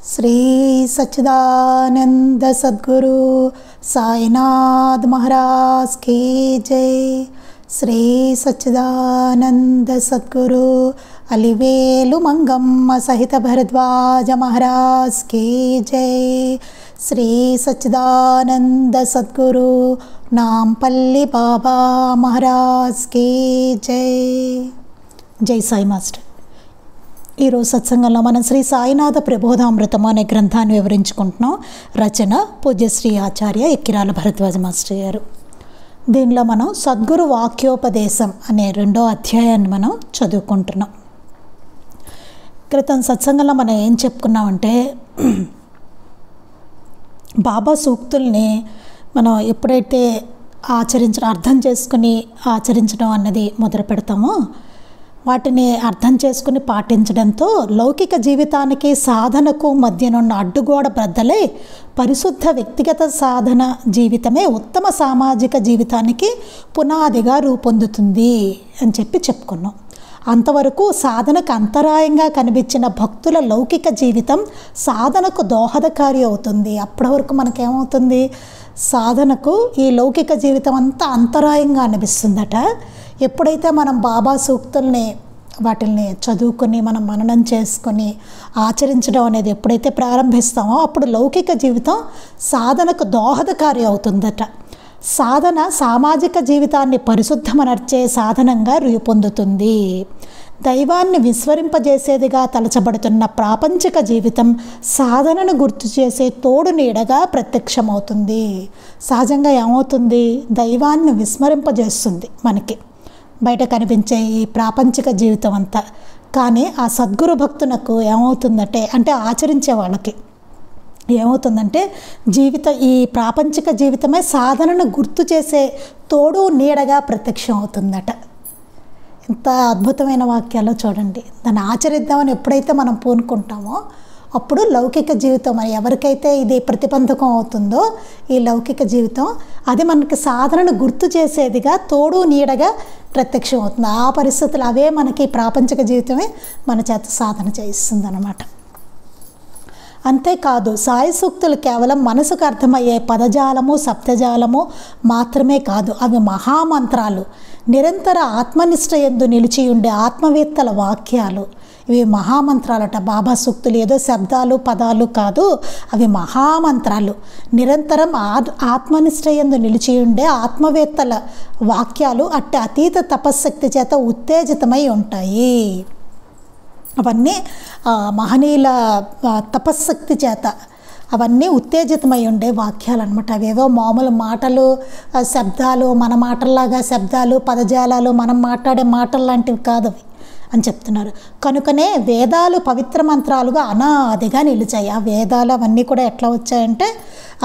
श्री सच्चिदानंद सद्गुरु साईनाथ महाराज की जय। श्री सच्चिदानंद सद्गुरु अलिवेलु मंगम्म सहित भरद्वाज महाराज की जय। श्री सच्चिदानंद सद्गुरु नामपल्ली बाबा महाराज की जय। जय साई मास्टर। ఈరోజు సత్సంగంలో మనం శ్రీ సాయినాథ ప్రబోధామృతం అనే గ్రంథాన్ని వివరించుకుంటున్నాం. రచన పూజ్యశ్రీ ఆచార్య ఎక్కిరాల భరద్వాజ మాస్టర్ గారు. దీనిలో మనం సద్గురు వాక్యోపదేశం అనే 2వ అధ్యాయాన్ని మనం చదువుకుంటున్నాం. క్రితం సత్సంగంలో మనం ఏం చెప్పుకున్నామంటే బాబా సూక్తుల్ని మనం ఎప్పుడైతే అర్థం చేసుకుని ఆచరించడం అన్నది మొదలు పెడతామో వాటిని అర్థం చేసుకుని పాటించడంతో లౌకిక జీవితానికి సాధనకు మధ్యనున్న అడ్డుగోడ బ్రద్దలై పరిశుద్ధ వ్యక్తిగత సాధన జీవితమే ఉత్తమ సామాజిక జీవితానికి పునాదిగా రూపొందుతుంది అని చెప్పుకున్నాం. అంతవరకు సాధనకు అంతరాయంగా కనిపించిన భక్తుల లౌకిక జీవితం సాధనకు దోహదకారి అవుతుంది. అప్పటి వరకు మనకేమవుతుంది, సాధనకు ఈ లౌకిక జీవితం అంతా అంతరాయంగా అనిపిస్తుందట. ఎప్పుడైతే మనం బాబా సూక్తుల్ని వాటిల్ని చదువుకొని మనం మననం చేసుకొని ఆచరించడం అనేది ఎప్పుడైతే ప్రారంభిస్తామో అప్పుడు లౌకిక జీవితం సాధనకు దోహదకారి అవుతుందట. సాధన సామాజిక జీవితాన్ని పరిశుద్ధమనర్చే సాధనంగా రూపొందుతుంది. దైవాన్ని విస్మరింపజేసేదిగా తలచబడుతున్న ప్రాపంచిక జీవితం సాధనను గుర్తు చేసే తోడు నీడగా ప్రత్యక్షమవుతుంది. సహజంగా ఏమవుతుంది, దైవాన్ని విస్మరింపజేస్తుంది మనకి బయట కనిపించే ఈ ప్రాపంచిక జీవితం అంతా. కానీ ఆ సద్గురు భక్తునకు ఏమవుతుందంటే ఆచరించే వాళ్ళకి ఏమవుతుందంటే ఈ ప్రాపంచిక జీవితమే సాధనను గుర్తు చేసే తోడు నీడగా ప్రత్యక్షం అవుతుందట. ఎంత అద్భుతమైన వాక్యాలో చూడండి. దాన్ని ఆచరిద్దామని ఎప్పుడైతే మనం పూనుకుంటామో అప్పుడు లౌకిక జీవితం మరి ఎవరికైతే ఇది ప్రతిబంధకం అవుతుందో ఈ లౌకిక జీవితం అది మనకి సాధనను గుర్తు చేసేదిగా తోడు నీడగా ప్రత్యక్షం అవుతుంది. ఆ పరిస్థితులు అవే మనకి ప్రాపంచిక జీవితమే మన చేత సాధన చేయిస్తుంది అన్నమాట. అంతేకాదు సాయి సూక్తులు కేవలం మనసుకు అర్థమయ్యే పదజాలము శబ్దజాలము మాత్రమే కాదు, అవి మహామంత్రాలు, నిరంతర ఆత్మనిష్ట యందు నిలిచి ఉండే ఆత్మవేత్తల వాక్యాలు. ఇవి మహామంత్రాలట. బాబా సూక్తులు ఏదో శబ్దాలు పదాలు కాదు, అవి మహామంత్రాలు, నిరంతరం ఆత్మనిష్ట యందు నిలిచి ఉండే ఆత్మవేత్తల వాక్యాలు. అట్టి అతీత తపశ్శక్తి చేత ఉత్తేజితమై ఉంటాయి. అవన్నీ మహనీయుల తపశ్శక్తి చేత అవన్నీ ఉత్తేజితమై ఉండే వాక్యాలు అనమాట. అవేవో మామూలు మాటలు శబ్దాలు, మన మాటల్లాగా శబ్దాలు పదజాలాలు మనం మాట్లాడే మాటలు లాంటివి కాదు అవి అని చెప్తున్నారు. కనుకనే వేదాలు పవిత్ర మంత్రాలుగా అనాదిగా నిలిచాయి. ఆ వేదాలు అవన్నీ కూడా ఎట్లా వచ్చాయంటే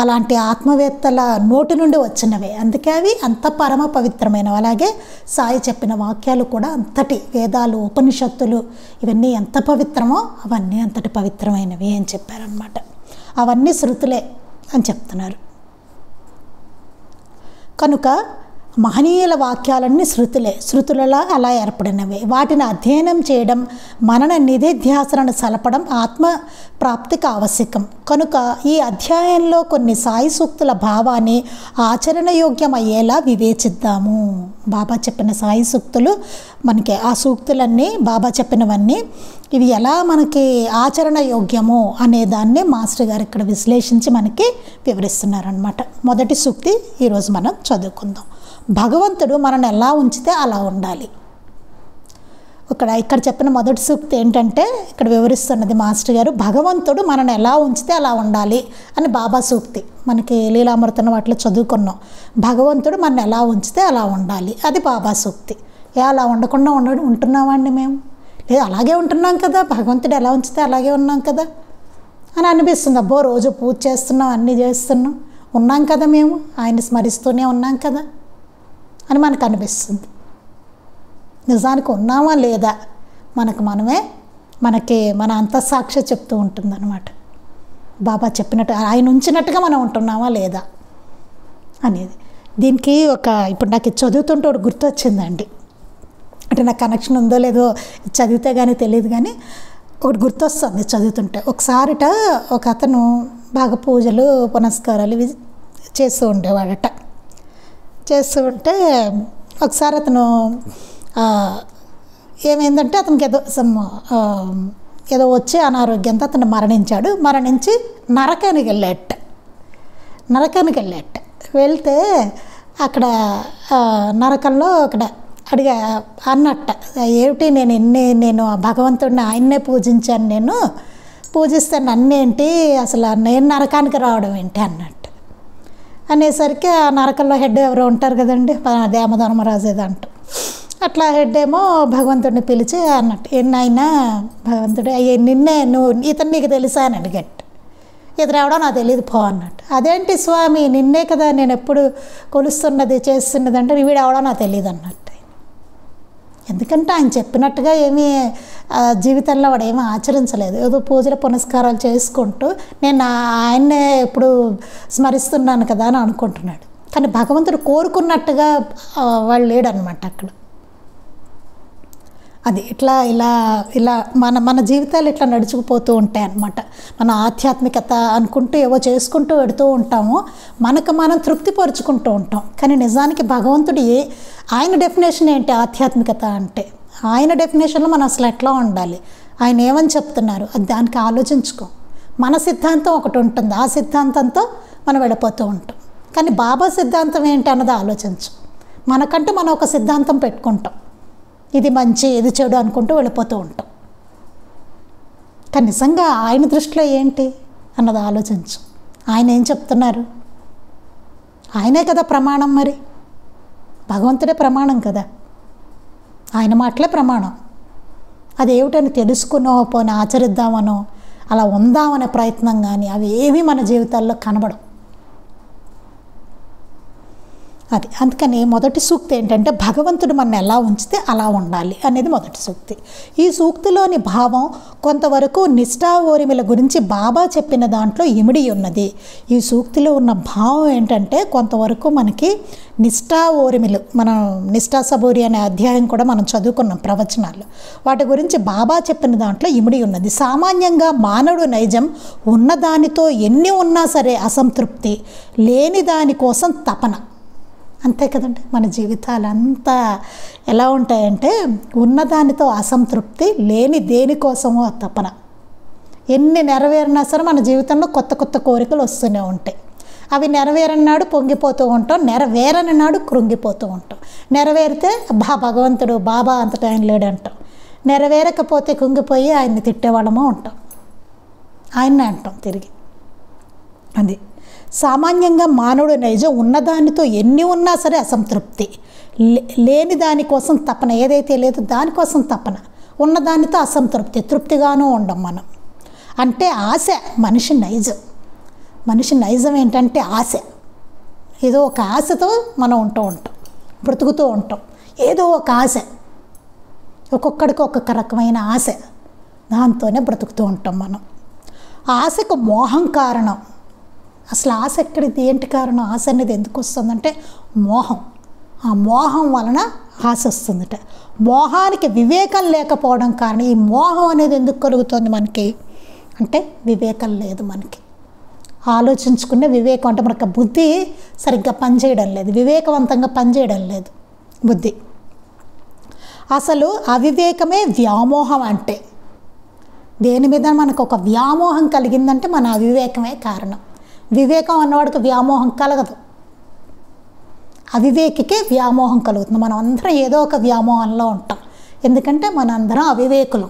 అలాంటి ఆత్మవేత్తల నోటి నుండి వచ్చినవే, అందుకే అవి అంత పరమ పవిత్రమైనవి. అలాగే సాయి చెప్పిన వాక్యాలు కూడా అంతటి, వేదాలు ఉపనిషత్తులు ఇవన్నీ ఎంత పవిత్రమో అవన్నీ అంతటి పవిత్రమైనవి అని చెప్పారనమాట. అవన్నీ శృతులే అని చెప్తున్నారు. కనుక మహనీయుల వాక్యాలన్నీ శృతులలో అలా ఏర్పడినవి. వాటిని అధ్యయనం చేయడం, మనన నిధిధ్యాసనను సలపడం ఆత్మ ప్రాప్తికి ఆవశ్యకం. కనుక ఈ అధ్యాయంలో కొన్ని సాయి సూక్తుల భావాన్ని ఆచరణయోగ్యమయ్యేలా వివేచిద్దాము. బాబా చెప్పిన సాయి సూక్తులు మనకి, ఆ సూక్తులన్నీ బాబా చెప్పినవన్నీ ఇవి ఎలా మనకి ఆచరణ యోగ్యము అనే దాన్ని మాస్టర్ గారు ఇక్కడ విశ్లేషించి మనకి వివరిస్తున్నారనమాట. మొదటి సూక్తి ఈరోజు మనం చదువుకుందాం. భగవంతుడు మనల్ని ఎలా ఉంచితే అలా ఉండాలి. ఇక్కడ చెప్పిన మొదటి సూక్తి ఏంటంటే ఇక్కడ వివరిస్తున్నది మాస్టర్ గారు, భగవంతుడు మనల్ని ఎలా ఉంచితే అలా ఉండాలి అని బాబా సూక్తి. మనకి లీలామృతం వాటిలో చదువుకున్నాం. భగవంతుడు మనల్ని ఎలా ఉంచితే అలా ఉండాలి, అది బాబా సూక్తి. అలా ఉండకుండా ఉంటున్నామండి మేము? లేదు, అలాగే ఉంటున్నాం కదా, భగవంతుడు ఎలా ఉంచితే అలాగే ఉన్నాం కదా అని అనిపిస్తుంది. అబ్బో రోజు పూజ చేస్తున్నాం, అన్నీ చేస్తున్నాం, ఉన్నాం కదా మేము, ఆయన్ని స్మరిస్తూనే ఉన్నాం కదా అని మనకు అనిపిస్తుంది. నిజానికి ఉన్నామా లేదా మనకి మన అంతఃసాక్షి చెప్తూ ఉంటుంది అనమాట. బాబా చెప్పినట్టు ఆయన ఉంచినట్టుగా మనం ఉంటున్నామా లేదా అనేది. దీనికి ఇప్పుడు నాకు చదువుతుంటే ఒకటి గుర్తొచ్చిందండి. అంటే నాకు కనెక్షన్ ఉందో లేదో చదివితే కానీ తెలియదు. కానీ ఒకటి గుర్తొస్తుంది చదువుతుంటే. ఒకసారిట ఒక అతను బాగా పూజలు పునస్కారాలు ఇవి చేస్తూ ఉండేవాడట. చేస్తూ ఉంటే ఒకసారి అతను ఏమైందంటే అతనికి ఏదో వచ్చి అనారోగ్యంతో అతను మరణించి నరకానికి వెళ్ళాట. వెళ్తే అక్కడ నరకంలో అడిగా అన్నట్ట, ఏమిటి నేను భగవంతుడిని ఆయన్నే పూజించాను, పూజిస్తే నన్నేంటి అసలు నేను నరకానికి రావడం ఏంటి అన్నట్టు అనేసరికి ఆ నరకంలో హెడ్ ఎవరో ఉంటారు కదండి, దేమధర్మరాజు ఏదో అంటూ, అట్లా హెడ్ ఏమో భగవంతుడిని పిలిచి అన్నట్టు, ఎన్నైనా భగవంతుడు నువ్వు ఇతను నీకు తెలుసా అని అడిగట్టు. ఇతను ఎవడో నాకు తెలియదు పో అన్నట్టు. అదేంటి స్వామి నిన్నే కదా నేను ఎప్పుడు కొలుస్తున్నది చేస్తున్నది అంటే వీడు ఎవడో నాకు తెలియదు అన్నట్టు. ఎందుకంటే ఆయన చెప్పినట్టుగా ఏమీ జీవితంలో వాడు ఏమీ ఆచరించలేదు. ఏదో పూజలు పునస్కారాలు చేసుకుంటూ నేను ఆయన్నే ఎప్పుడు స్మరిస్తున్నాను కదా అని అనుకుంటున్నాడు. కానీ భగవంతుడు కోరుకున్నట్టుగా వాళ్ళు లేడనమాట అక్కడ. అది ఇలా మన జీవితాలు ఇట్లా నడుచుకుపోతూ ఉంటాయి అన్నమాట. మన ఆధ్యాత్మికత అనుకుంటూ ఏవో చేసుకుంటూ పెడుతూ ఉంటాము, మనకు మనం తృప్తిపరుచుకుంటూ ఉంటాం. కానీ నిజానికి భగవంతుడు ఆయన డెఫినేషన్ ఏంటి ఆధ్యాత్మికత అంటే? ఆయన డెఫినేషన్లో మనం అసలు ఎట్లా ఉండాలి, ఆయన ఏమని చెప్తున్నారు అది దానికి ఆలోచించుకో. మన సిద్ధాంతం ఒకటి ఉంటుంది, ఆ సిద్ధాంతంతో మనం వెళ్ళిపోతూ ఉంటాం. కానీ బాబా సిద్ధాంతం ఏంటి అన్నది ఆలోచించు. మనకంటూ మనం ఒక సిద్ధాంతం పెట్టుకుంటాం, ఇది మంచి ఇది చెడు అనుకుంటూ వెళ్ళిపోతూ ఉంటాం. కానీ నిజంగా ఆయన దృష్టిలో ఏంటి అన్నది ఆలోచించు. ఆయన ఏం చెప్తున్నారు? ఆయనే కదా ప్రమాణం, మరి భగవంతుడే ప్రమాణం కదా, ఆయన మాటలే ప్రమాణం. అదేమిటని తెలుసుకునో పోనీ ఆచరిద్దామనో అలా ఉందామనే ప్రయత్నం కానీ అవి ఏమీ మన జీవితాల్లో కనబడవు. అది అందుకని మొదటి సూక్తి ఏంటంటే భగవంతుడు మన ఎలా ఉంచితే అలా ఉండాలి అనేది మొదటి సూక్తి. ఈ సూక్తిలోని భావం కొంతవరకు నిష్ఠా ఓరిమిల గురించి బాబా చెప్పిన దాంట్లో ఇమిడి ఉన్నది. ఈ సూక్తిలో ఉన్న భావం ఏంటంటే కొంతవరకు మనకి నిష్ఠా ఓరిమిలు, మనం నిష్ఠా సబూరి అనే అధ్యాయం కూడా మనం చదువుకున్నాం ప్రవచనాలు, వాటి గురించి బాబా చెప్పిన దాంట్లో ఇమిడి ఉన్నది. సామాన్యంగా మానవుడు నైజం ఉన్నదానితో ఎన్ని ఉన్నా సరే అసంతృప్తి, లేని దానికోసం తపన. అంతే కదండి, మన జీవితాలు అంతా ఎలా ఉంటాయంటే ఉన్నదానితో అసంతృప్తి, లేని దేనికోసమో తపన. ఎన్ని నెరవేరినా సరే మన జీవితంలో కొత్త కొత్త కోరికలు వస్తూనే ఉంటాయి. అవి నెరవేరన్నాడు పొంగిపోతూ ఉంటాం, నెరవేరని నాడు కృంగిపోతూ ఉంటాం. నెరవేరితే భగవంతుడు బాబా అంతటా ఆయన లేడంటాం, నెరవేరకపోతే కుంగిపోయి ఆయన్ని తిట్టేవాళ్ళమో ఉంటాం, ఆయన్నే అంటాం తిరిగి. అది సామాన్యంగా మానవుడు నైజం ఉన్నదానితో ఎన్ని ఉన్నా సరే అసంతృప్తి, లేని దానికోసం తపన. ఏదైతే లేదో దానికోసం తపన, ఉన్నదానితో అసంతృప్తి, తృప్తిగానూ ఉండం మనం. అంటే ఆశ మనిషి నైజం. మనిషి నైజం ఏంటంటే ఆశ. ఏదో ఒక ఆశతో మనం ఉంటాం, బ్రతుకుతూ ఉంటాం. ఏదో ఒక ఆశ, ఒక్కొక్కడికి ఒక్కొక్క రకమైన ఆశ, దాంతోనే బ్రతుకుతూ ఉంటాం మనం. ఆశకు మోహం కారణం. అసలు ఆశ ఎక్కడిది, ఏంటి కారణం? ఆశ అనేది ఎందుకు వస్తుందంటే మోహం. ఆ మోహం వలన ఆశ వస్తుందట. మోహానికి వివేకం లేకపోవడం కారణం. ఈ మోహం అనేది ఎందుకు కలుగుతుంది మనకి అంటే వివేకం లేదు మనకి. ఆలోచించుకునే వివేకం అంటే మనకు బుద్ధి సరిగ్గా పనిచేయడం లేదు, వివేకవంతంగా పనిచేయడం లేదు బుద్ధి. అసలు అవివేకమే వ్యామోహం అంటే. దేని మీద మనకు ఒక వ్యామోహం కలిగిందంటే మన అవివేకమే కారణం. వివేకం అన్నవాడికి వ్యామోహం కలగదు, అవివేకికే వ్యామోహం కలుగుతుంది. మనం అందరం ఏదో ఒక వ్యామోహంలో ఉంటాం. ఎందుకంటే మనందరం అవివేకులం,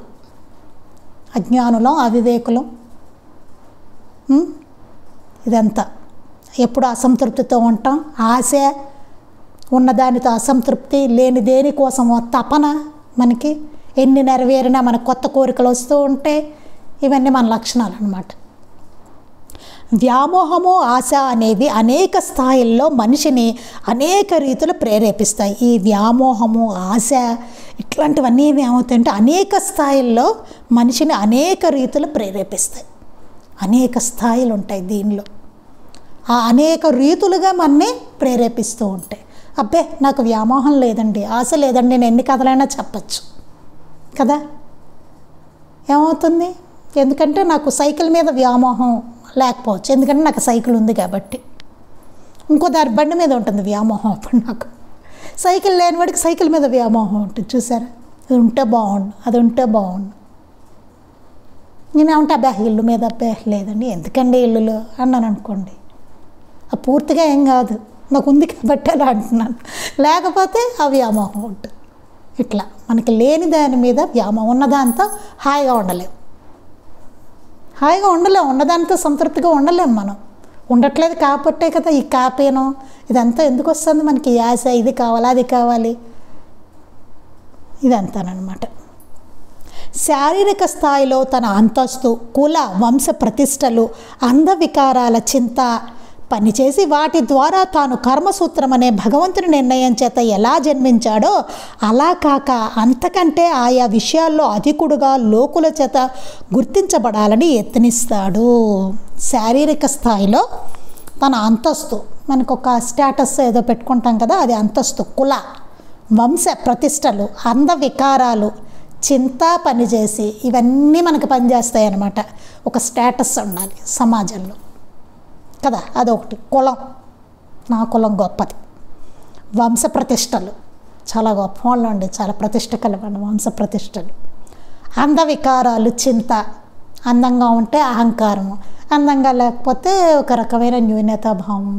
అజ్ఞానులం, అవివేకులం. ఇదంతా ఎప్పుడు అసంతృప్తితో ఉంటాం. ఆశ, ఉన్నదానితో అసంతృప్తి, లేని దేనికోసమో తపన. మనకి ఎన్ని నెరవేరినా మనకు కొత్త కోరికలు వస్తూ ఉంటే ఇవన్నీ మన లక్షణాలు అన్నమాట. వ్యామోహము, ఆశ అనేవి అనేక స్థాయిల్లో మనిషిని అనేక రీతులు ప్రేరేపిస్తాయి. ఈ వ్యామోహము, ఆశ ఇట్లాంటివన్నీ ఏమవుతాయంటే అనేక స్థాయిల్లో మనిషిని అనేక రీతులు ప్రేరేపిస్తాయి. అనేక స్థాయిలు ఉంటాయి దీనిలో. ఆ అనేక రీతులుగా మనని ప్రేరేపిస్తూ ఉంటాయి. అబ్బే నాకు వ్యామోహం లేదండి, ఆశ లేదండి, నేను ఎన్ని కథలైనా చెప్పచ్చు కదా. ఏమవుతుంది? ఎందుకంటే నాకు సైకిల్ మీద వ్యామోహం లేకపోవచ్చు, ఎందుకంటే నాకు సైకిల్ ఉంది కాబట్టి. ఇంకో దాని బండి మీద ఉంటుంది వ్యామోహం. అప్పుడు నాకు సైకిల్ లేని వాడికి సైకిల్ మీద వ్యామోహం ఉంటుంది. చూసారా? అది ఉంటే బాగుండు, అది ఉంటే బాగుండు. నేనేమంటే అబ్బాయి ఇల్లు మీద అబ్బాయి లేదండి, ఎందుకండి ఇల్లులు అన్నాను అనుకోండి, అది పూర్తిగా ఏం కాదు, నాకు ఉంది కాబట్టి అలా అంటున్నాను. లేకపోతే ఆ వ్యామోహం ఉంటుంది. ఇట్లా మనకి లేని దాని మీద వ్యామోహం, ఉన్నదాంతో హాయిగా ఉండలేం, ఉన్నదాంతో సంతృప్తిగా ఉండలేం. మనం ఉండట్లేదు కాబట్టే కదా ఈ కాపీను ఇదంతా ఎందుకు వస్తుంది మనకి? ఆశ, ఇది కావాలి, అది కావాలి, ఇదంతానమాట. శారీరక స్థాయిలో తన అంతస్తు, కుల, వంశ ప్రతిష్టలు, అంధవికారాల చింత పనిచేసి వాటి ద్వారా తాను కర్మసూత్రం అనే భగవంతుని నిర్ణయం చేత ఎలా జన్మించాడో అలా కాక అంతకంటే ఆయా విషయాల్లో అధికుడుగా లోకుల చేత గుర్తించబడాలని యత్నిస్తాడు. శారీరక స్థాయిలో తన అంతస్తు, మనకు ఒక స్టేటస్ ఏదో పెట్టుకుంటాం కదా, అది అంతస్తు, కుల, వంశ ప్రతిష్టలు, అంధవికారాలు, చింత పనిచేసి ఇవన్నీ మనకు పనిచేస్తాయి అన్నమాట. ఒక స్టేటస్ ఉండాలి సమాజంలో కదా, అదొకటి. కులం, నా కులం గొప్పది. వంశ ప్రతిష్టలు, చాలా గొప్ప వాళ్ళు అండి, చాలా ప్రతిష్ట కలవండి వంశ ప్రతిష్టలు. అంధవికారాలు, చింత, అందంగా ఉంటే అహంకారము, అందంగా లేకపోతే ఒక రకమైన న్యూనతాభావం,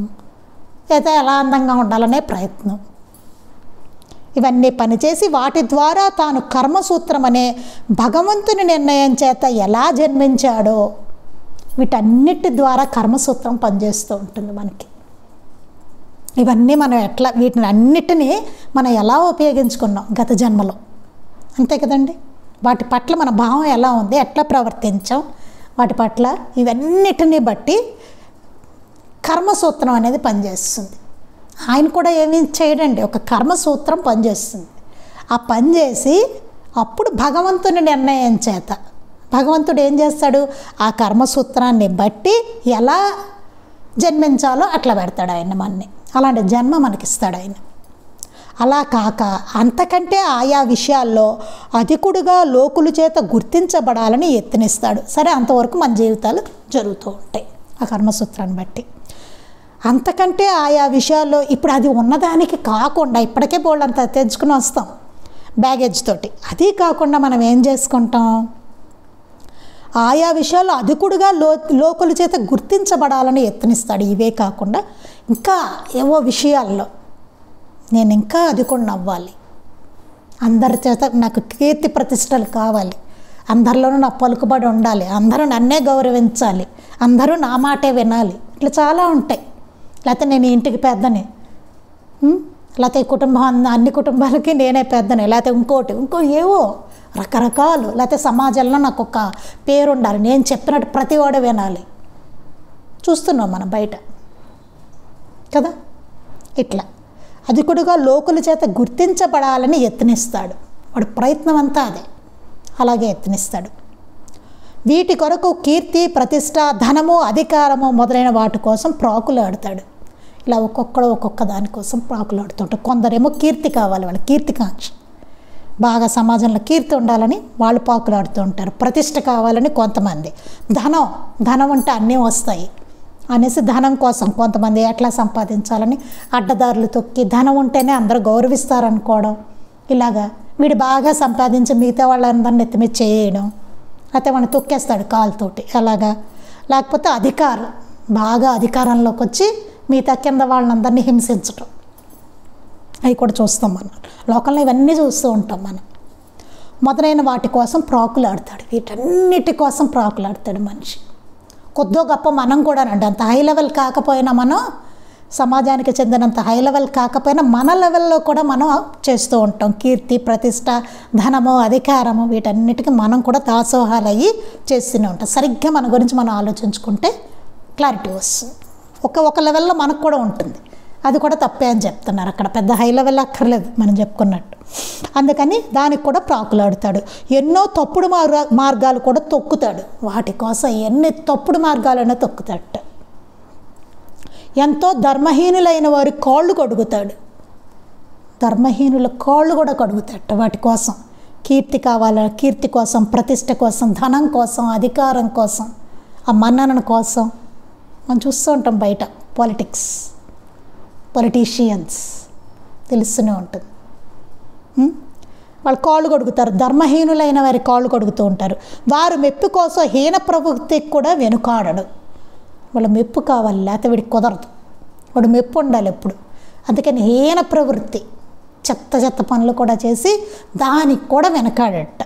అయితే ఎలా అందంగా ఉండాలనే ప్రయత్నం. ఇవన్నీ పనిచేసి వాటి ద్వారా తాను కర్మసూత్రం అనే భగవంతుని నిర్ణయం చేత ఎలా జన్మించాడో వీటన్నిటి ద్వారా కర్మసూత్రం పనిచేస్తూ ఉంటుంది మనకి. ఇవన్నీ మనం ఎట్లా, వీటిని అన్నిటినీ మనం ఎలా ఉపయోగించుకున్నాం గత జన్మలో, అంతే కదండి. వాటి పట్ల మన భావం ఎలా ఉంది, ఎట్లా ప్రవర్తించాం, వాటి పట్ల ఇవన్నిటిని బట్టి కర్మసూత్రం అనేది పనిచేస్తుంది. ఆయన కూడా ఏమీ చేయడండి, ఒక కర్మసూత్రం పనిచేస్తుంది. ఆ పనిచేసి అప్పుడు భగవంతుని నిర్ణయం చేత భగవంతుడు ఏం చేస్తాడు, ఆ కర్మసూత్రాన్ని బట్టి ఎలా జన్మించాలో అట్లా పెడతాడు ఆయన మనని. అలాంటి జన్మ మనకిస్తాడు ఆయన. అలా కాక అంతకంటే ఆయా విషయాల్లో అధికుడుగా లోకుల చేత గుర్తించబడాలని యత్నిస్తాడు. సరే, అంతవరకు మన జీవితాలు జరుగుతూ ఉంటాయి ఆ కర్మసూత్రాన్ని బట్టి. అంతకంటే ఆయా విషయాల్లో ఇప్పుడు అది ఉన్నదానికి కాకుండా ఇప్పటికే బోళ్ళంతా తెచ్చుకుని వస్తాం బ్యాగేజ్ తోటి. అది కాకుండా మనం ఏం చేసుకుంటాం, ఆయా విషయాల్లో అధికుడుగా లోకుల చేత గుర్తించబడాలని యత్నిస్తాడు. ఇవే కాకుండా ఇంకా ఏవో విషయాల్లో నేను ఇంకా అధికుడిని అవ్వాలి, అందరి చేత నాకు కీర్తి ప్రతిష్టలు కావాలి, అందరిలోనూ నా పలుకుబడి ఉండాలి, అందరూ నన్నే గౌరవించాలి, అందరూ నా మాటే వినాలి, ఇట్లా చాలా ఉంటాయి. లేకపోతే నేను ఇంటికి పెద్దని, లేకపోతే అన్ని కుటుంబాలకి నేనే పెద్దని, లేకపోతే ఇంకో ఏవో రకరకాలు, లేకపోతే సమాజంలో నాకు ఒక పేరు ఉండాలి, నేను చెప్పినట్టు ప్రతి వాడు వినాలి. చూస్తున్నాం మనం బయట కదా. ఇట్లా అధికుడుగా లోకుల చేత గుర్తించబడాలని యత్నిస్తాడు. వాడు ప్రయత్నం అంతా అదే, అలాగే యత్నిస్తాడు. వీటి కొరకు కీర్తి, ప్రతిష్ట, ధనము, అధికారము మొదలైన వాటి కోసం ప్రాకులాడతాడు. ఇలా ఒక్కొక్క దానికోసం ప్రాకులాడుతుంటాడు. కొందరేమో కీర్తి కావాలి, వాళ్ళు కీర్తికాంక్ష, బాగా సమాజంలో కీర్తి ఉండాలని వాళ్ళు పాకులాడుతూ ఉంటారు. ప్రతిష్ట కావాలని కొంతమంది, ధనం ఉంటే అన్నీ వస్తాయి అనేసి ధనం కోసం కొంతమంది ఎట్లా సంపాదించాలని అడ్డదారులు తొక్కి ధనం ఉంటేనే అందరూ గౌరవిస్తారనుకోవడం, ఇలాగా వీడు బాగా సంపాదించి మిగతా వాళ్ళందరినీ ఎత్తిమీద చేయడం, అయితే వాడిని తొక్కేస్తాడు కాలుతోటి అలాగా. లేకపోతే అధికారం, బాగా అధికారంలోకి వచ్చి మిగతా కింద వాళ్ళందరినీ హింసించడం, అవి కూడా చూస్తాం మనం లోకంలో, ఇవన్నీ చూస్తూ ఉంటాం మనం. మొదలైన వాటి కోసం ప్రాకులాడతాడు, వీటన్నిటి కోసం ప్రాకులాడతాడు మనిషి. కొద్దో గొప్ప మనం కూడా అండి, అంత హై లెవెల్ కాకపోయినా, మనం సమాజానికి చెందినంత హై లెవెల్ కాకపోయినా మన లెవెల్లో కూడా మనం చేస్తూ ఉంటాం. కీర్తి, ప్రతిష్ట, ధనము, అధికారము, వీటన్నిటికీ మనం కూడా దాసోహాలు అయ్యి చేస్తూనే ఉంటాం. సరిగ్గా మన గురించి మనం ఆలోచించుకుంటే క్లారిటీ వస్తుంది. ఒక లెవెల్లో మనకు కూడా ఉంటుంది, అది కూడా తప్పే అని చెప్తున్నారు. అక్కడ పెద్ద హై లెవెల్ అక్కర్లేదు మనం చెప్పుకున్నట్టు. అందుకని దానికి కూడా ప్రాకులాడుతాడు. ఎన్నో తప్పుడు మార్గాలు కూడా తొక్కుతాడు, వాటి కోసం ఎన్ని తప్పుడు మార్గాలైనా తొక్కుతాడట. ఎంతో ధర్మహీనులైన వారి కాళ్ళు కడుగుతాడు, ధర్మహీనుల కాళ్ళు కూడా కడుగుతాడట వాటి కోసం. కీర్తి కావాలి, కీర్తి కోసం, ప్రతిష్ట కోసం, ధనం కోసం, అధికారం కోసం, ఆ మన్నన కోసం మనం చూస్తూ ఉంటాం బయట. పొలిటీషియన్స్ తెలుస్తూనే ఉంటుంది. వాళ్ళు కాళ్ళు కడుగుతారు, ధర్మహీనులైన వారి కాళ్ళు కడుగుతూ ఉంటారు. వారు మెప్పు కోసం హీన ప్రవృత్తికి కూడా వెనుకాడడు. వాళ్ళ మెప్పు కావాలి, లేకపోతే వీడికి కుదరదు. వాడు మెప్పు ఉండాలి ఎప్పుడు. అందుకని హీన ప్రవృత్తి, చెత్త పనులు కూడా చేసి దానికి కూడా వెనకాడట.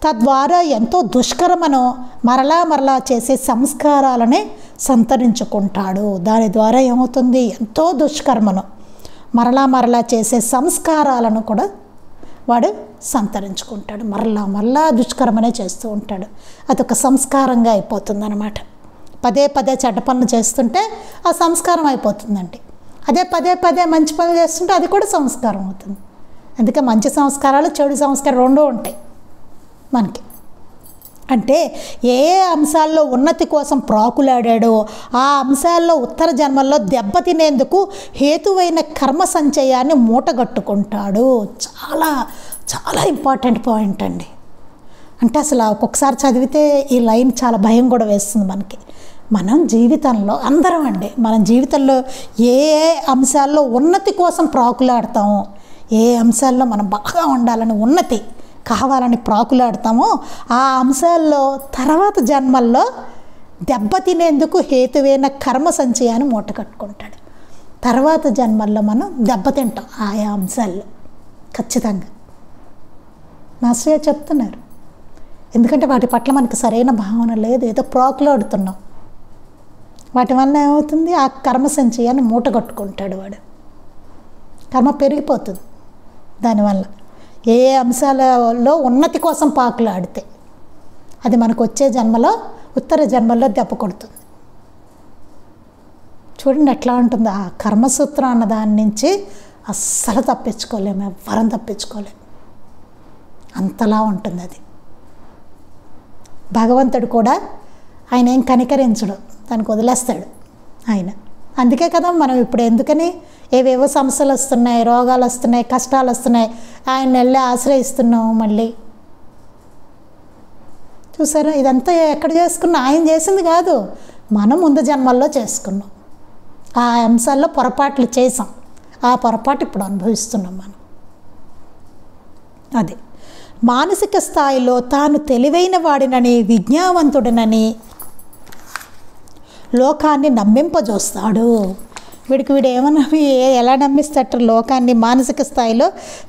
తద్వారా ఎంతో దుష్కరమను మరలా చేసే సంస్కారాలనే సంతరించుకుంటాడు. దాని ద్వారా ఏమవుతుంది? ఎంతో దుష్కర్మను మరలా చేసే సంస్కారాలను కూడా వాడు సంతరించుకుంటాడు. మరలా దుష్కర్మనే చేస్తూ ఉంటాడు. అదొక సంస్కారంగా అయిపోతుంది అన్నమాట. పదే చెడ్డ పనులు చేస్తుంటే ఆ సంస్కారం అయిపోతుందండి. అదే పదే మంచి పనులు చేస్తుంటే అది కూడా సంస్కారం అవుతుంది. అందుకే మంచి సంస్కారాలు, చెడు సంస్కారాలు రెండూ ఉంటాయి మనకి. అంటే ఏ అంశాల్లో ఉన్నతి కోసం ప్రాకులాడాడో ఆ అంశాల్లో ఉత్తర జన్మల్లో దెబ్బతినేందుకు హేతువైన కర్మ సంచయాన్ని మూటగట్టుకుంటాడు. చాలా ఇంపార్టెంట్ పాయింట్ అండి. అంటే అసలు ఒక్కొక్కసారి చదివితే ఈ లైన్ చాలా భయం కూడా వేస్తుంది మనకి. మనం జీవితంలో అందరం అండి, మనం జీవితంలో ఏ అంశాల్లో ఉన్నతి కోసం ప్రాకులాడతామో, ఏ అంశాల్లో మనం బాగా ఉండాలని, ఉన్నతి కావాలని ప్రాకులాడతామో ఆ అంశాల్లో తర్వాత జన్మల్లో దెబ్బతినేందుకు హేతువైన కర్మ సంచయాన్ని మూట కట్టుకుంటాడు. తర్వాత జన్మల్లో మనం దెబ్బతింటాం ఆయా అంశాల్లో ఖచ్చితంగా. మాస్టర్ గారు చెప్తున్నారు. ఎందుకంటే వాటి పట్ల మనకు సరైన భావన లేదు, ఏదో ప్రాకులాడుతున్నాం. వాటి వల్ల ఏమవుతుంది? ఆ కర్మ సంచయాన్ని మూట కట్టుకుంటాడు వాడు. కర్మ పెరిగిపోతుంది దానివల్ల. ఏ అంశాలలో ఉన్నతి కోసం పాకులాడితే అది మనకు వచ్చే జన్మలో, ఉత్తర జన్మల్లో దెబ్బ కొడుతుంది. చూడండి ఎట్లా ఉంటుందో. ఆ కర్మసూత్రం అన్న దాని నుంచి అస్సలు తప్పించుకోలేము, ఎవ్వరం తప్పించుకోలేము. అంతలా ఉంటుంది అది. భగవంతుడు కూడా ఆయన ఏం కనికరించడు, దానికి వదిలేస్తాడు ఆయన. అందుకే కదా మనం ఇప్పుడు ఎందుకని ఏవేవో సమస్యలు వస్తున్నాయి, రోగాలు వస్తున్నాయి, కష్టాలు వస్తున్నాయి, ఆయన వెళ్ళి ఆశ్రయిస్తున్నాము. మళ్ళీ చూసారా, ఇదంతా ఎక్కడ చేసుకున్నాం? ఆయన చేసింది కాదు, మనం ముందు జన్మల్లో చేసుకున్నాం. ఆ అంశాల్లో పొరపాట్లు చేసాం, ఆ పొరపాటు ఇప్పుడు అనుభవిస్తున్నాం మనం. అది మానసిక స్థాయిలో తాను తెలివైన వాడినని, విజ్ఞానవంతుడినని లోకాన్ని నమ్మింపజూస్తాడు. వీడు ఏమన్నా ఎలా నమ్మిస్తాడు లోకాన్ని? మానసిక స్థాయిలో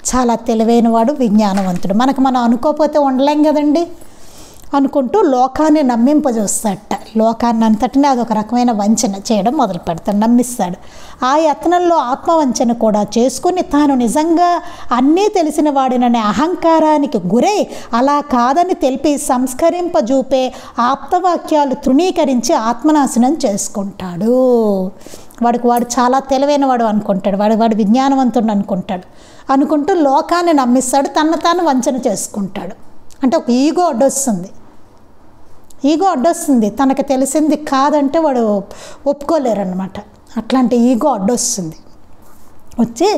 చాలా తెలివైనవాడు, విజ్ఞానవంతుడు. మనం అనుకోకపోతే ఉండలేం కదండి. అనుకుంటూ లోకాన్ని నమ్మింపజూస్తాడట. లోకాన్ని అంతటినీ అదొక రకమైన వంచన చేయడం మొదలు పెడతాడు, నమ్మిస్తాడు. ఆ యత్నంలో ఆత్మవంచన కూడా చేసుకుని తాను నిజంగా అన్నీ తెలిసిన వాడిననే అహంకారానికి గురై అలా కాదని తెలిపి సంస్కరింపజూపే ఆప్తవాక్యాలు తృణీకరించి ఆత్మనాశనం చేసుకుంటాడు. వాడు చాలా తెలివైన వాడు అనుకుంటాడు, వాడు విజ్ఞానవంతుడు అనుకుంటూ లోకాన్ని నమ్మిస్తాడు, తాను వంచన చేసుకుంటాడు. అంటే ఒక ఈగో అడ్డొస్తుంది. తనకు తెలిసింది కాదంటే వాడు ఒప్పుకోలేరన్నమాట. అట్లాంటి ఈగో అడ్డొస్తుంది. వచ్చి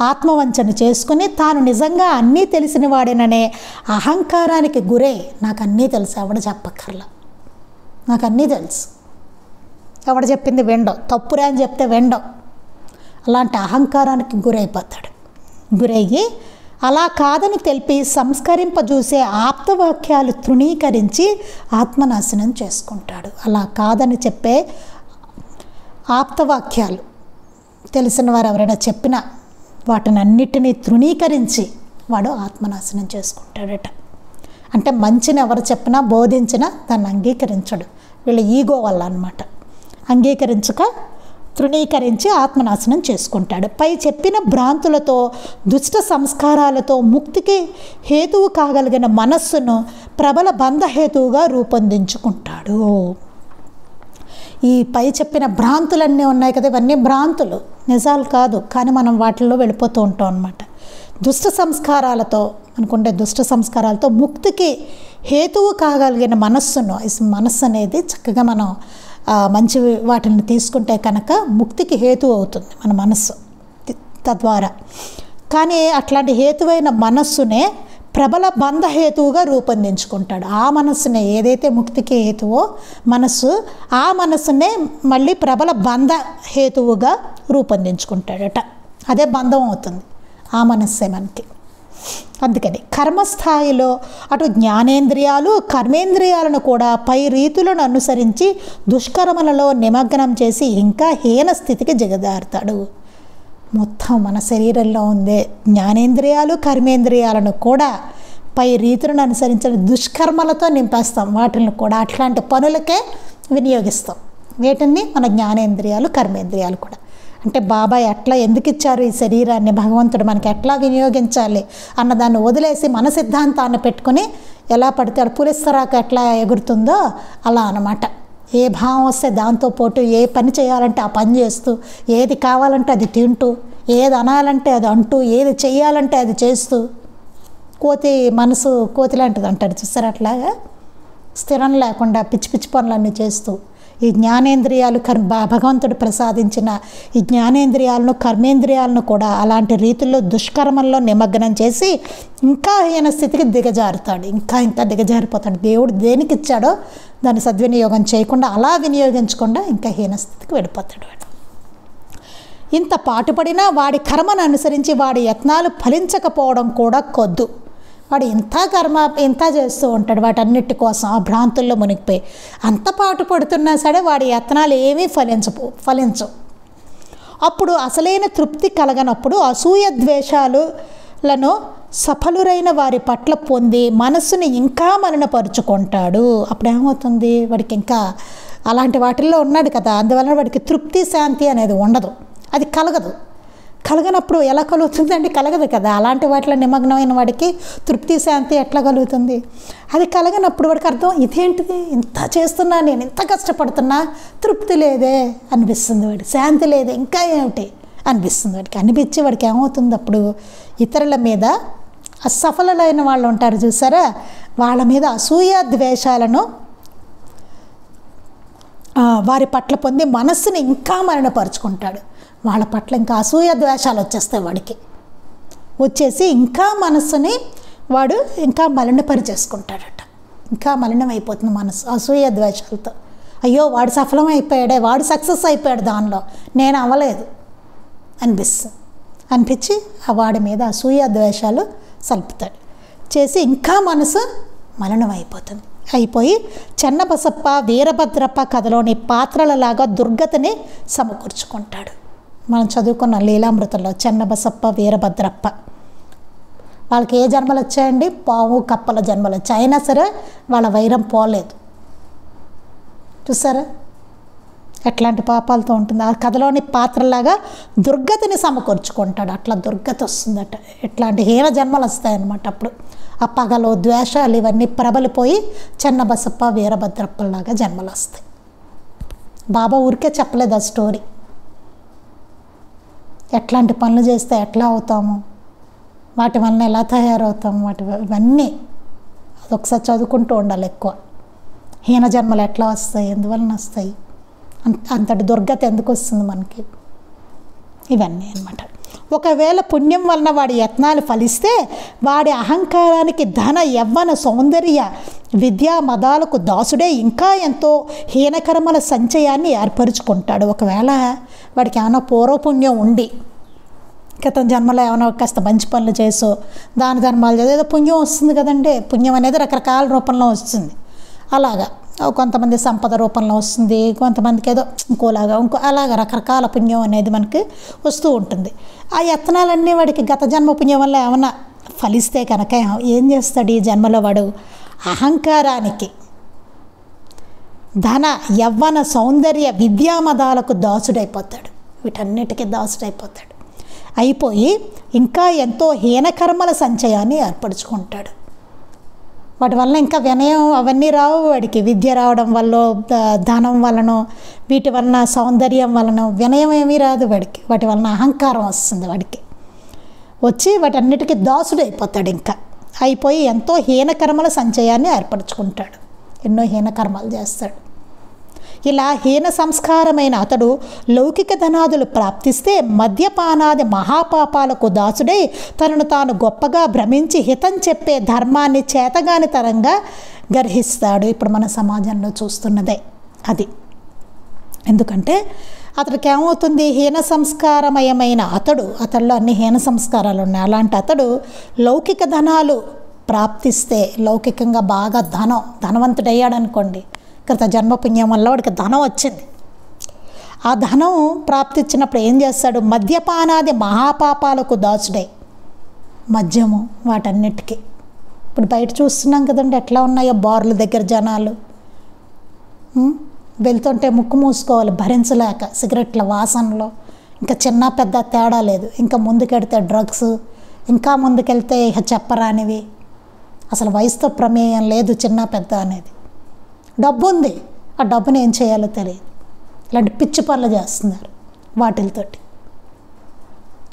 ఆత్మవంచన చేసుకుని తాను నిజంగా అన్నీ తెలిసిన వాడేననే అహంకారానికి గురై నాకు అన్నీ తెలుసు, ఎవడ చెప్పక్కర్లా, నాకు అన్నీ తెలుసు, ఎవడ చెప్పింది వెండో, తప్పురే అని చెప్తే వెండో, అలాంటి అహంకారానికి గురయ్యి అలా కాదని తెలిపి సంస్కరింపజూసే ఆప్తవాక్యాలు తృణీకరించి ఆత్మనాశనం చేసుకుంటాడు. అలా కాదని చెప్పే ఆప్తవాక్యాలు తెలిసిన వారు ఎవరైనా చెప్పినా వాటిని అన్నిటినీ తృణీకరించి వాడు ఆత్మనాశనం చేసుకుంటాడట. అంటే మంచిని ఎవరు చెప్పినా బోధించినా దాన్ని అంగీకరించడు. వీళ్ళ ఈగో వల్ల అన్నమాట. అంగీకరించక తృణీకరించి ఆత్మనాశనం చేసుకుంటాడు. పై చెప్పిన భ్రాంతులతో, దుష్ట సంస్కారాలతో ముక్తికి హేతువు కాగలిగిన మనస్సును ప్రబల బంధహేతువుగా రూపొందించుకుంటాడు. ఈ పై చెప్పిన భ్రాంతులన్నీ ఉన్నాయి కదా, ఇవన్నీ భ్రాంతులు, నిజాలు కాదు. కానీ మనం వాటిల్లో వెళ్ళిపోతూ ఉంటాం అన్నమాట. దుష్ట సంస్కారాలతో ముక్తికి హేతువు కాగలిగిన మనస్సు అనేది చక్కగా మనం మంచి వాటిని తీసుకుంటే కనుక ముక్తికి హేతువు అవుతుంది మన మనస్సు తద్వారా. కానీ అట్లాంటి హేతువైన మనస్సునే ప్రబల బంధహేతువుగా రూపొందించుకుంటాడు. ఆ మనస్సునే ఏదైతే ముక్తికి హేతువో మనస్సు, ఆ మనస్సునే మళ్ళీ ప్రబల బంధ హేతువుగా రూపొందించుకుంటాడట. అదే బంధం అవుతుంది ఆ మనస్సే మనకి. అందుకని కర్మస్థాయిలో అటు జ్ఞానేంద్రియాలు కర్మేంద్రియాలను కూడా పై రీతులను అనుసరించి దుష్కర్మలలో నిమగ్నం చేసి ఇంకా హీన స్థితికి దిగజారుతాడు. మొత్తం మన శరీరంలో ఉండే జ్ఞానేంద్రియాలు కర్మేంద్రియాలను కూడా పై రీతులను అనుసరించిన దుష్కర్మలతో నింపేస్తాం. వాటిని కూడా అట్లాంటి పనులకే వినియోగిస్తాం. వీటిని మన జ్ఞానేంద్రియాలు కర్మేంద్రియాలు కూడా. అంటే బాబాయ్ ఎట్లా ఎందుకు ఇచ్చారు ఈ శరీరాన్ని, భగవంతుడు మనకి ఎట్లా వినియోగించాలి అన్నదాన్ని వదిలేసి మన సిద్ధాంతాన్ని పెట్టుకుని ఎలా పడితే పులిస్తరాకు ఎట్లా ఎగురుతుందో అలా అన్నమాట. ఏ భావం వస్తే దాంతోపాటు ఏ పని చేయాలంటే ఆ పని చేస్తూ, ఏది కావాలంటే అది తింటూ, ఏది అనాలంటే అది అంటూ, ఏది చెయ్యాలంటే అది చేస్తూ, కోతి మనసు కోతి లాంటిది అంటారు చూస్తారు, అట్లాగా స్థిరం లేకుండా పిచ్చి పిచ్చి పనులన్నీ చేస్తూ ఈ జ్ఞానేంద్రియాలు భగవంతుడు ప్రసాదించిన ఈ జ్ఞానేంద్రియాలను కర్మేంద్రియాలను కూడా అలాంటి రీతిలో దుష్కర్మల్లో నిమగ్నం చేసి ఇంకా హీన స్థితికి దిగజారుతాడు. ఇంకా దిగజారిపోతాడు. దేవుడు దేనికి ఇచ్చాడో దాన్ని సద్వినియోగం చేయకుండా, అలా వినియోగించకుండా ఇంకా హీన స్థితికి వెళ్ళిపోతాడు వాడు. ఇంత పాటుపడినా వాడి కర్మను అనుసరించి వాడి యత్నాలు ఫలించకపోవడం కూడా కొద్దు. వాడు ఇంత చేస్తూ ఉంటాడు వాటన్నిటి కోసం, ఆ భ్రాంతుల్లో మునిగిపోయి అంత పాటు పడుతున్నా సరే వాడి యత్నాలు ఏమీ ఫలించవు. అప్పుడు అసలైన తృప్తి కలగనప్పుడు అసూయ ద్వేషాలను సఫలురైన వారి పట్ల పొంది మనస్సుని ఇంకా మలినపరుచుకుంటాడు. అప్పుడు ఏమవుతుంది, వాడికి ఇంకా అలాంటి వాటిల్లో ఉన్నాడు కదా, అందువలన వాడికి తృప్తి శాంతి అనేది ఉండదు, అది కలగదు. కలగనప్పుడు ఎలా కలుగుతుందండి? కలగదు కదా. అలాంటి వాటిలో నిమగ్నమైన వాడికి తృప్తి శాంతి ఎట్లా కలుగుతుంది? అది కలగనప్పుడు వాడికి అర్థం, ఇదేంటిది, ఇంత చేస్తున్నా, నేను ఇంత కష్టపడుతున్నా, తృప్తి లేదే అనిపిస్తుంది వాడికి, శాంతి లేదే, ఇంకా ఏమిటి అనిపిస్తుంది వాడికి. అనిపించి వాడికి ఏమవుతుంది, అప్పుడు ఇతరుల మీద అసఫలమైన వాళ్ళు ఉంటారు చూసారా, వాళ్ళ మీద అసూయ ద్వేషాలను వారి పట్ల పొంది మనస్సుని ఇంకా మలినపరుచుకుంటాడు. వాళ్ళ పట్ల ఇంకా అసూయ ద్వేషాలు వచ్చేస్తాయి వాడికి. వచ్చేసి ఇంకా మనస్సుని వాడు ఇంకా మలినపరిచేసుకుంటాడట. ఇంకా మలినమైపోతుంది మనసు అసూయ ద్వేషాలతో. అయ్యో వాడు సఫలం అయిపోయాడే, వాడు సక్సెస్ అయిపోయాడు, దానిలో నేను అవ్వలేదు అనిపించి ఆ వాడి మీద అసూయ ద్వేషాలు సల్పుతాడు. చేసి ఇంకా మనసు మలినమైపోతుంది. అయిపోయి చెన్నబసప్ప వీరభద్రప్ప కథలోని పాత్రలలాగా దుర్గతిని సమకూర్చుకుంటాడు. మనం చదువుకున్న లీలామృతంలో చెన్నబసప్ప వీరభద్రప్ప వాళ్ళకి ఏ జన్మలు వచ్చాయండి? పాము కప్పల జన్మలు వచ్చాయి. అయినా సరే వాళ్ళ వైరం పోలేదు. చూసారా ఎట్లాంటి పాపాలతో ఉంటుంది. ఆ కథలోని పాత్రలాగా దుర్గతిని సమకూర్చుకుంటాడు. అట్లా దుర్గతి వస్తుందట. ఇట్లాంటి హీన జన్మలు వస్తాయన్నమాట. అప్పుడు ఆ పగలు ద్వేషాలు ఇవన్నీ ప్రబలిపోయి చెన్నబసప్ప వీరభద్రప్పలాగా జన్మలు వస్తాయి. బాబా ఊరికే చెప్పలేదు ఆ స్టోరీ. ఎట్లాంటి పనులు చేస్తే ఎట్లా అవుతాము, వాటి వలన ఎలా తయారవుతాము, ఇవన్నీ అదొకసారి చదువుకుంటూ ఉండాలి ఎక్కువ. హీన జన్మలు ఎట్లా వస్తాయి, ఎందువలన వస్తాయి, అంతటి దుర్గతి ఎందుకు వస్తుంది మనకి, ఇవన్నీ అన్నమాట. ఒకవేళ పుణ్యం వలన వాడి యత్నాలు ఫలిస్తే వాడి అహంకారానికి ధన యవ్వన సౌందర్య విద్యా మదాలకు దాసుడే ఇంకా ఎంతో హీనకర్మల సంచయాన్ని ఏర్పరుచుకుంటాడు. ఒకవేళ వాడికి ఏమైనా పూర్వపుణ్యం ఉండి క్రితం జన్మలో ఏమైనా కాస్త మంచి పనులు చేసో దాన ధర్మాలు చేసో ఏదో పుణ్యం వస్తుంది కదండి. పుణ్యం అనేది రకరకాల రూపంలో వస్తుంది. అలాగా కొంతమంది సంపద రూపంలో వస్తుంది, కొంతమందికి ఏదో ఇంకోలాగా అలాగా రకరకాల పుణ్యం అనేది మనకి వస్తూ ఉంటుంది. ఆ యత్నాలన్నీ వాడికి గత జన్మ పుణ్యం వల్ల ఏమైనా ఫలిస్తే కనుక ఏం చేస్తాడు ఈ జన్మలో? వాడు అహంకారానికి ధన యవ్వన సౌందర్య విద్యామదాలకు దాసుడైపోతాడు. వీటన్నిటికీ దాసుడైపోతాడు. అయిపోయి ఇంకా ఎంతో హీనకర్మల సంచయాన్ని ఏర్పరచుకుంటాడు. వాటి వలన ఇంకా వినయం అవన్నీ రావు వాడికి. విద్య రావడం వల్ల, ధనం వలన, వీటి వలన, సౌందర్యం వలన వినయం ఏమీ రాదు వాడికి. వాటి వలన అహంకారం వస్తుంది వాడికి. వచ్చి వాటన్నిటికీ దాసుడైపోతాడు. ఇంకా అయిపోయి ఎంతో హీనకర్మల సంచయాన్ని ఏర్పరచుకుంటాడు. ఎన్నో హీనకర్మలు చేస్తాడు. ఇలా హీన సంస్కారమైన అతడు లౌకిక ధనాదులు ప్రాప్తిస్తే మద్యపానాది మహాపాపాలకు దాసుడై తనను తాను గొప్పగా భ్రమించి హితం చెప్పే ధర్మాన్ని చేతగానితనంగా గర్హిస్తాడు. ఇప్పుడు మన సమాజంలో చూస్తున్నదే అది. ఎందుకంటే అతడికి ఏమవుతుంది, హీన సంస్కారమయమైన అతడిలో అన్ని హీన సంస్కారాలు ఉన్నాయి. అలాంటి అతడు లౌకిక ధనాలు ప్రాప్తిస్తే, లౌకికంగా బాగా ధనవంతుడయ్యాడు అనుకోండి, కృత జన్మపుణ్యం వల్ల వాడికి ధనం వచ్చింది. ఆ ధనం ప్రాప్తించినప్పుడు ఏం చేస్తాడు, మద్యపానాది మహాపాపాలకు దాసుడై, మద్యము వాటన్నిటికీ. ఇప్పుడు బయట చూస్తున్నాం కదండి ఎట్లా ఉన్నాయో బార్ల దగ్గర జనాలు, వెళ్తుంటే ముక్కు మూసుకోవాలి భరించలేక, సిగరెట్ల వాసనలో. ఇంకా చిన్న పెద్ద తేడా లేదు. ఇంకా ముందుకెడితే డ్రగ్స్, ఇంకా ముందుకెళ్తే ఇక చెప్పరానివి. అసలు వయసుతో ప్రమేయం లేదు చిన్న పెద్ద అనేది. డబ్బు ఉంది, ఆ డబ్బుని ఏం చేయాలో తెలియదు. ఇలాంటి పిచ్చి పనులు చేస్తున్నారు వాటితోటి.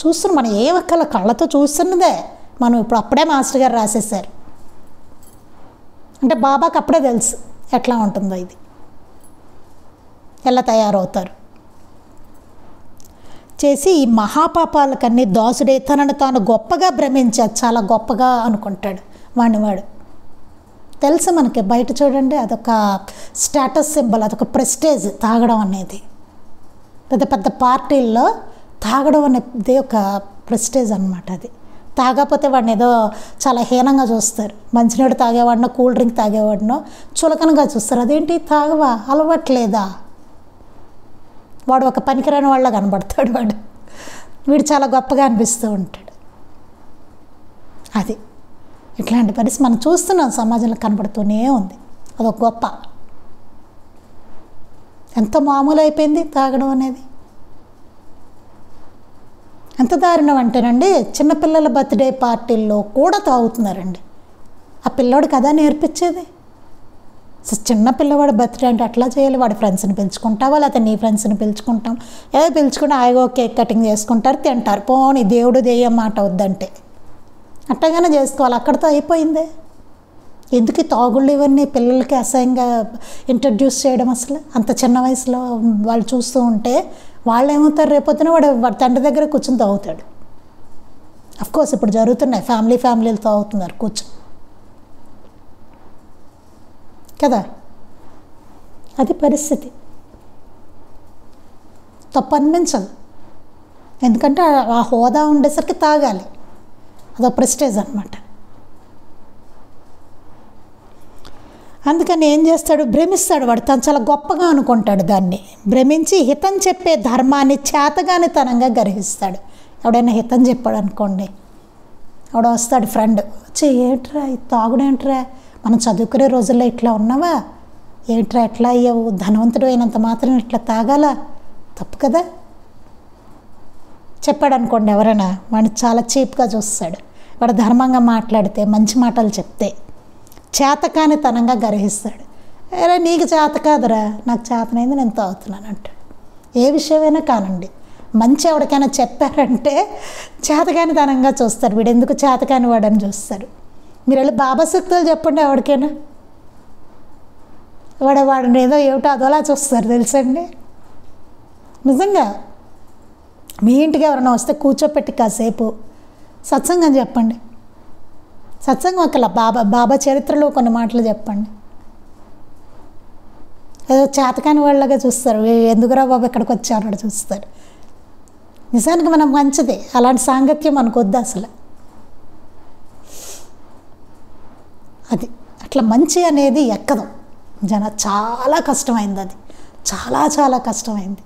చూస్తున్నాం మనం, ఏ ఒక్కళ్ళ కళ్ళతో చూస్తున్నదే మనం. ఇప్పుడు అప్పుడే మాస్టర్ గారు రాసేసారు అంటే బాబాకి అప్పుడే తెలుసు ఎట్లా ఉంటుందో, ఇది ఎలా తయారవుతారు చేసి. ఈ మహాపాపాలకన్నీ దాసుడే తనను తాను గొప్పగా భ్రమించాడు, చాలా గొప్పగా అనుకుంటాడు వాడు. తెలుసు మనకి, బయట చూడండి అదొక స్టేటస్ సింబల్, అదొక ప్రెస్టేజ్ తాగడం అనేది. పెద్ద పెద్ద పార్టీల్లో తాగడం అనేది ఒక ప్రెస్టేజ్ అన్నమాట. అది తాగకపోతే వాడిని ఏదో చాలా హీనంగా చూస్తారు. మంచినీడు తాగేవాడినో కూల్ డ్రింక్ తాగేవాడినో చులకనగా చూస్తారు. అదేంటి తాగవా, అలవాట్లేదా, వాడు ఒక పనికిరాని వాళ్ళ కనబడతాడు. వీడు చాలా గొప్పగా అనిపిస్తూ ఉంటాడు. అది ఇట్లాంటి పరిస్థితి మనం చూస్తున్నాం, సమాజంలో కనబడుతూనే ఉంది. అదొక గొప్ప, ఎంత మామూలు అయిపోయింది తాగడం అనేది. ఎంత దారుణం అంటేనండి, చిన్నపిల్లల బర్త్డే పార్టీల్లో కూడా తాగుతున్నారండి. ఆ పిల్లోడు కదా నేర్పించేది. చిన్న పిల్లవాడు బర్త్డే అంటే అట్లా చేయాలి, వాడి ఫ్రెండ్స్ని పిలుచుకుంటావా, లేకపోతే నీ ఫ్రెండ్స్ని పిలుచుకుంటాం, ఏదో పిలుచుకుంటే ఆగో కేక్ కటింగ్ చేసుకుంటారు, తింటారు. పోనీ దేవుడు దెయ్యం మాట వద్దంటే అట్టగానే చేసుకోవాలి. అక్కడితో అయిపోయిందే. ఎందుకు తాగుళ్ళు ఇవన్నీ పిల్లలకి అసహ్యంగా ఇంట్రడ్యూస్ చేయడం? అసలు అంత చిన్న వయసులో వాళ్ళు చూస్తూ ఉంటే వాళ్ళు ఏమవుతారు, రేపొద్దున వాడి తండ్రి దగ్గర కూర్చొని తాగుతాడు. అఫ్కోర్స్ ఇప్పుడు జరుగుతున్నాయి, ఫ్యామిలీలు తాగుతున్నారు కూర్చొని కదా. అది పరిస్థితి. తప్పు అనిపించదు, ఎందుకంటే ఆ హోదా ఉండేసరికి తాగాలి. అదో ప్రెస్టేజ్ అన్నమాట. అందుకని ఏం చేస్తాడు, భ్రమిస్తాడు. వాడు తను చాలా గొప్పగా అనుకుంటాడు. దాన్ని భ్రమించి హితం చెప్పే ధర్మాన్ని చేతగానితనంగా గ్రహిస్తాడు. ఎవడైనా హితం చెప్పాడు అనుకోండి, ఎవడో వస్తాడు ఫ్రెండ్ వచ్చి, ఏంట్రా ఈ తాగుడేంట్రా, మనం చదువుకునే రోజుల్లో ఇట్లా ఉన్నావా, ఏంట్రా ఎట్లా అయ్యావు, ధనవంతుడు అయినంత మాత్రం ఇట్లా తాగాలా, తప్పు కదా చెప్పాడు అనుకోండి. ఎవరైనా వాడిని చాలా చీప్గా చూస్తాడు. వాడు ధర్మంగా మాట్లాడితే, మంచి మాటలు చెప్తే చేతకానితనంగా గ్రహిస్తాడు. అరే నీకు చేత కాదురా, నాకు చేతనైంది నేను తాగుతున్నాను అంటాడు. ఏ విషయమైనా కానండి, మంచి ఎవరికైనా చెప్పారంటే చేతకానితనంగా చూస్తారు. వీడు ఎందుకు చేతకాని వాడని చూస్తారు. మీరు వెళ్ళి బాబా సూక్తులు చెప్పండి ఎవరికైనా, వాడిని ఏమిటో అదోలా చూస్తారు తెలుసండి. నిజంగా మీ ఇంటికి ఎవరైనా వస్తే కూర్చోపెట్టి కాసేపు సత్సంగం చెప్పండి. సత్సంగం అక్కడ బాబా చరిత్రలో కొన్ని మాటలు చెప్పండి. ఏదో చేతకాని వాళ్ళగా చూస్తారు, ఎందుకురా బాబు ఎక్కడికి వచ్చారో చూస్తారు. నిజానికి మనం మంచిదే, అలాంటి సాంగత్యం మనకు వద్దు అసలు. అది అట్లా మంచి అనేది ఎక్కదు చాలా కష్టమైంది. అది చాలా కష్టమైంది.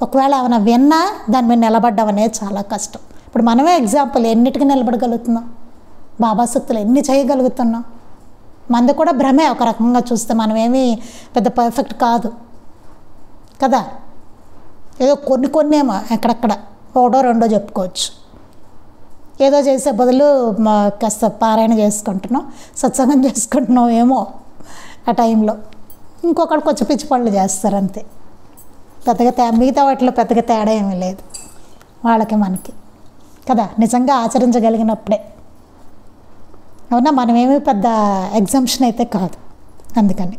ఒకవేళ ఏమైనా విన్నా దాని మీద నిలబడ్డం అనేది చాలా కష్టం. ఇప్పుడు మనమే ఎగ్జాంపుల్, ఎన్నిటికీ నిలబడగలుగుతున్నాం, బాబా సూక్తులు ఎన్ని చేయగలుగుతున్నాం. మంది కూడా భ్రమే ఒక రకంగా చూస్తే, మనమేమీ పెద్ద పర్ఫెక్ట్ కాదు కదా. ఏదో కొన్నేమో ఎక్కడెక్కడ ఒకటో రెండో చెప్పుకోవచ్చు. ఏదో చేసే బదులు కాస్త పారాయణ చేసుకుంటున్నాం, సత్సంగం చేసుకుంటున్నాం ఏమో ఆ టైంలో. ఇంకొకటి కొంచెం పిచ్చి పనులు చేస్తారు అంతే. పెద్దగా మిగతా వాటిలో పెద్దగా తేడా ఏమీ లేదు వాళ్ళకి మనకి కదా. నిజంగా ఆచరించగలిగినప్పుడే. అవునా, మనమేమీ పెద్ద ఎగ్జామ్షన్ అయితే కాదు. అందుకని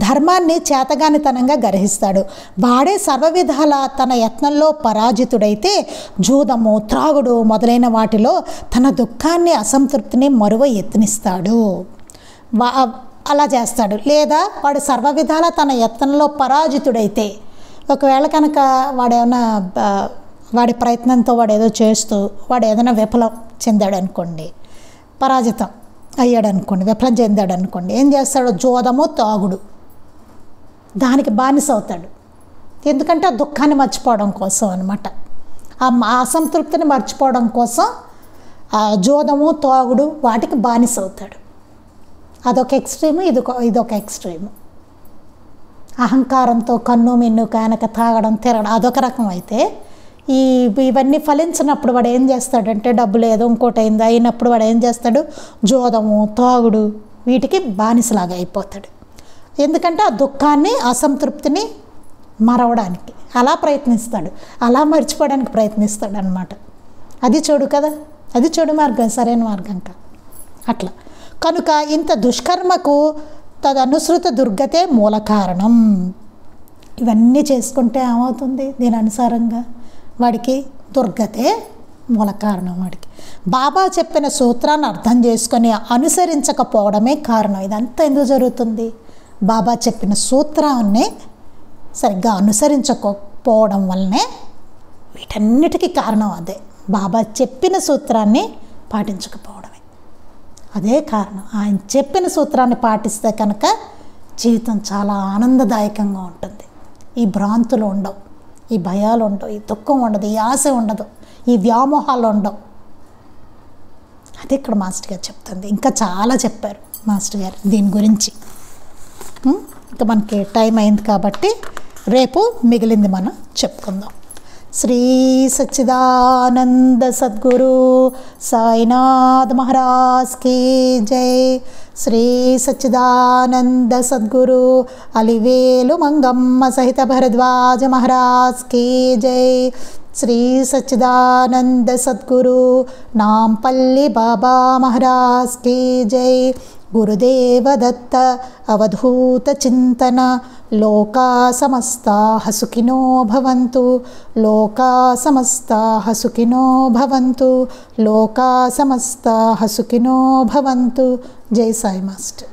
ధర్మాన్ని చేతగానితనంగా గ్రహిస్తాడు. వాడే సర్వవిధాల తన యత్నంలో పరాజితుడైతే జూదము, త్రాగుడు మొదలైన వాటిలో తన దుఃఖాన్ని, అసంతృప్తిని మరువ యత్నిస్తాడు. అలా చేస్తాడు. లేదా వాడు సర్వవిధాల తన యత్నంలో పరాజితుడైతే, ఒకవేళ కనుక వాడేమైనా వాడి ప్రయత్నంతో వాడు ఏదో చేస్తూ వాడు ఏదైనా విఫలం చెందాడు అనుకోండి, పరాజితం అయ్యాడు అనుకోండి, విఫలం చెందాడు అనుకోండి, ఏం చేస్తాడు? జూదము, తాగుడు దానికి బానిస అవుతాడు. ఎందుకంటే ఆ దుఃఖాన్ని మర్చిపోవడం కోసం అనమాట, ఆ అసంతృప్తిని మర్చిపోవడం కోసం ఆ జూదము, తాగుడు వాటికి బానిస అవుతాడు. అదొక ఎక్స్ట్రీము, ఇదొక ఎక్స్ట్రీము. అహంకారంతో కన్ను మిన్ను కానక తాగడం, తిరగడం అదొక రకం అయితే, ఇవన్నీ ఫలించినప్పుడు వాడు ఏం చేస్తాడంటే, డబ్బులు ఏదో ఇంకోటి అయింది అయినప్పుడు వాడు ఏం చేస్తాడు? జూదము, తాగుడు వీటికి బానిసలాగా అయిపోతాడు. ఎందుకంటే ఆ దుఃఖాన్ని, అసంతృప్తిని మరవడానికి అలా ప్రయత్నిస్తాడు, అలా మర్చిపోవడానికి ప్రయత్నిస్తాడు అన్నమాట. అది చెడు కదా, అది చెడు మార్గం, సరైన మార్గం కాదు. అట్లా కనుక ఇంత దుష్కర్మకు తదనుసృత దుర్గతే మూల కారణం. ఇవన్నీ చేసుకుంటే ఏమవుతుంది? దీని అనుసారంగా వాడికి దుర్గతే మూల కారణం. వాడికి బాబా చెప్పిన సూత్రాన్ని అర్థం చేసుకొని అనుసరించకపోవడమే కారణం. ఇదంతా ఎందుకు జరుగుతుంది? బాబా చెప్పిన సూత్రాన్ని సరిగ్గా అనుసరించకపోవడం వల్లనే వీటన్నిటికీ కారణం అదే. బాబా చెప్పిన సూత్రాన్ని పాటించకపోవడమే అదే కారణం. ఆయన చెప్పిన సూత్రాన్ని పాటిస్తే కనుక జీవితం చాలా ఆనందదాయకంగా ఉంటుంది. ఈ భ్రాంతులు ఉండవు, ఈ భయాలు ఉండవు, ఈ దుఃఖం ఉండదు, ఈ ఆశ ఉండదు, ఈ వ్యామోహాలు ఉండవు. అది ఇక్కడ మాస్టర్ గారు చెప్తుంది. ఇంకా చాలా చెప్పారు మాస్టర్ గారు దీని గురించి. ఇంకా మనకి టైం అయింది కాబట్టి రేపు మిగిలింది మనం చెప్పుకుందాం. శ్రీ సచ్చిదానంద సద్గురు సాయినాథ్ మహారాజ్ కీ జై. శ్రీ సచ్చిదానంద సద్గురు అలివేలు మంగమ్మ సహిత భరద్వాజ మహారాజ్ కీ జై. శ్రీ సచ్చిదానంద సద్గురు నాంపల్లి బాబా మహారాజ్ కీ జై. గురుదేవ దత్త అవధూత చింతన. లోకా సమస్తాః సుఖినో భవంతు. లోకా సమస్తాః సుఖినో భవంతు. లోకా సమస్తాః సుఖినో భవంతు. జై సాయి మాస్టర్.